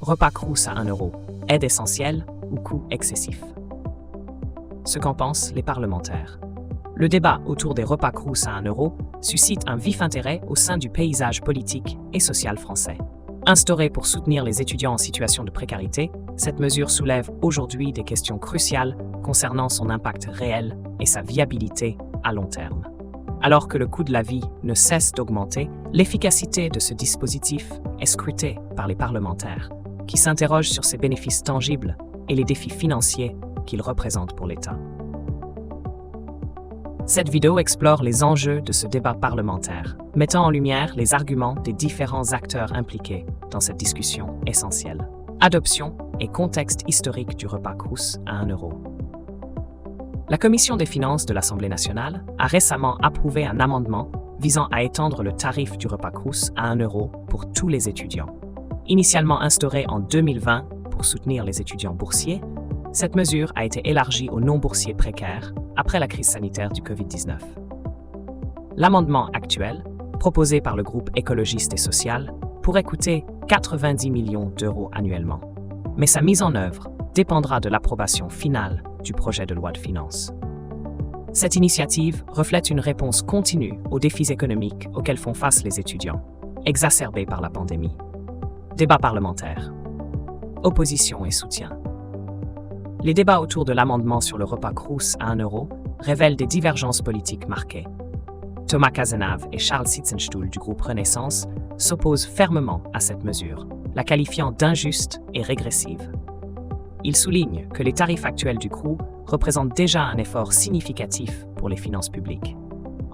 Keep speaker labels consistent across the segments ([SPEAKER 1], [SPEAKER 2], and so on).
[SPEAKER 1] Repas Crous à 1 euro, aide essentielle ou coût excessif? Ce qu'en pensent les parlementaires. Le débat autour des repas Crous à 1 euro suscite un vif intérêt au sein du paysage politique et social français. Instaurée pour soutenir les étudiants en situation de précarité, cette mesure soulève aujourd'hui des questions cruciales concernant son impact réel et sa viabilité à long terme. Alors que le coût de la vie ne cesse d'augmenter, l'efficacité de ce dispositif est scrutée par les parlementaires, qui s'interrogent sur ses bénéfices tangibles et les défis financiers qu'il représente pour l'État. Cette vidéo explore les enjeux de ce débat parlementaire, mettant en lumière les arguments des différents acteurs impliqués dans cette discussion essentielle. Adoption et contexte historique du repas Crous à 1 euro. La Commission des finances de l'Assemblée nationale a récemment approuvé un amendement visant à étendre le tarif du repas Crous à 1 euro pour tous les étudiants. Initialement instaurée en 2020 pour soutenir les étudiants boursiers, cette mesure a été élargie aux non-boursiers précaires après la crise sanitaire du Covid-19. L'amendement actuel, proposé par le groupe écologiste et social, pourrait coûter 90 millions d'euros annuellement. Mais sa mise en œuvre dépendra de l'approbation finale du projet de loi de finances. Cette initiative reflète une réponse continue aux défis économiques auxquels font face les étudiants, exacerbés par la pandémie. Débat parlementaire. Opposition et soutien. Les débats autour de l'amendement sur le repas Crous à 1 euro révèlent des divergences politiques marquées. Thomas Cazenave et Charles Sitzenstuhl du groupe Renaissance s'opposent fermement à cette mesure, la qualifiant d'injuste et régressive. Ils soulignent que les tarifs actuels du CROU représentent déjà un effort significatif pour les finances publiques.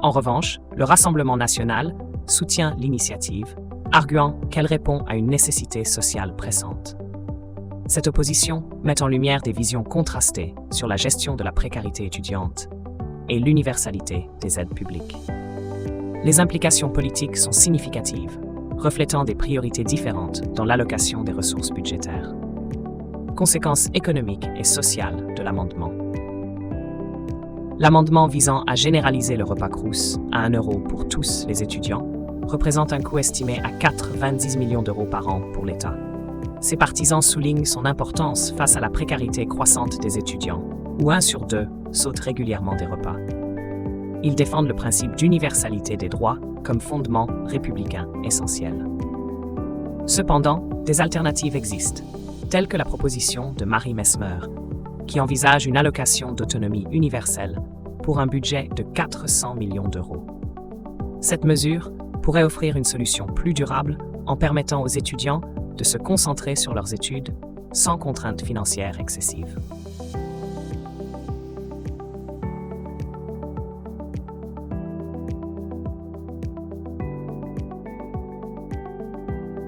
[SPEAKER 1] En revanche, le Rassemblement national soutient l'initiative, arguant qu'elle répond à une nécessité sociale pressante. Cette opposition met en lumière des visions contrastées sur la gestion de la précarité étudiante et l'universalité des aides publiques. Les implications politiques sont significatives, reflétant des priorités différentes dans l'allocation des ressources budgétaires. Conséquences économiques et sociales de l'amendement. L'amendement visant à généraliser le repas Crous à 1 euro pour tous les étudiants représente un coût estimé à 90 millions d'euros par an pour l'État. Ses partisans soulignent son importance face à la précarité croissante des étudiants, où 1 sur 2 saute régulièrement des repas. Ils défendent le principe d'universalité des droits comme fondement républicain essentiel. Cependant, des alternatives existent, telles que la proposition de Marie Messmer, qui envisage une allocation d'autonomie universelle pour un budget de 400 millions d'euros. Cette mesure pourrait offrir une solution plus durable en permettant aux étudiants de se concentrer sur leurs études sans contraintes financières excessives.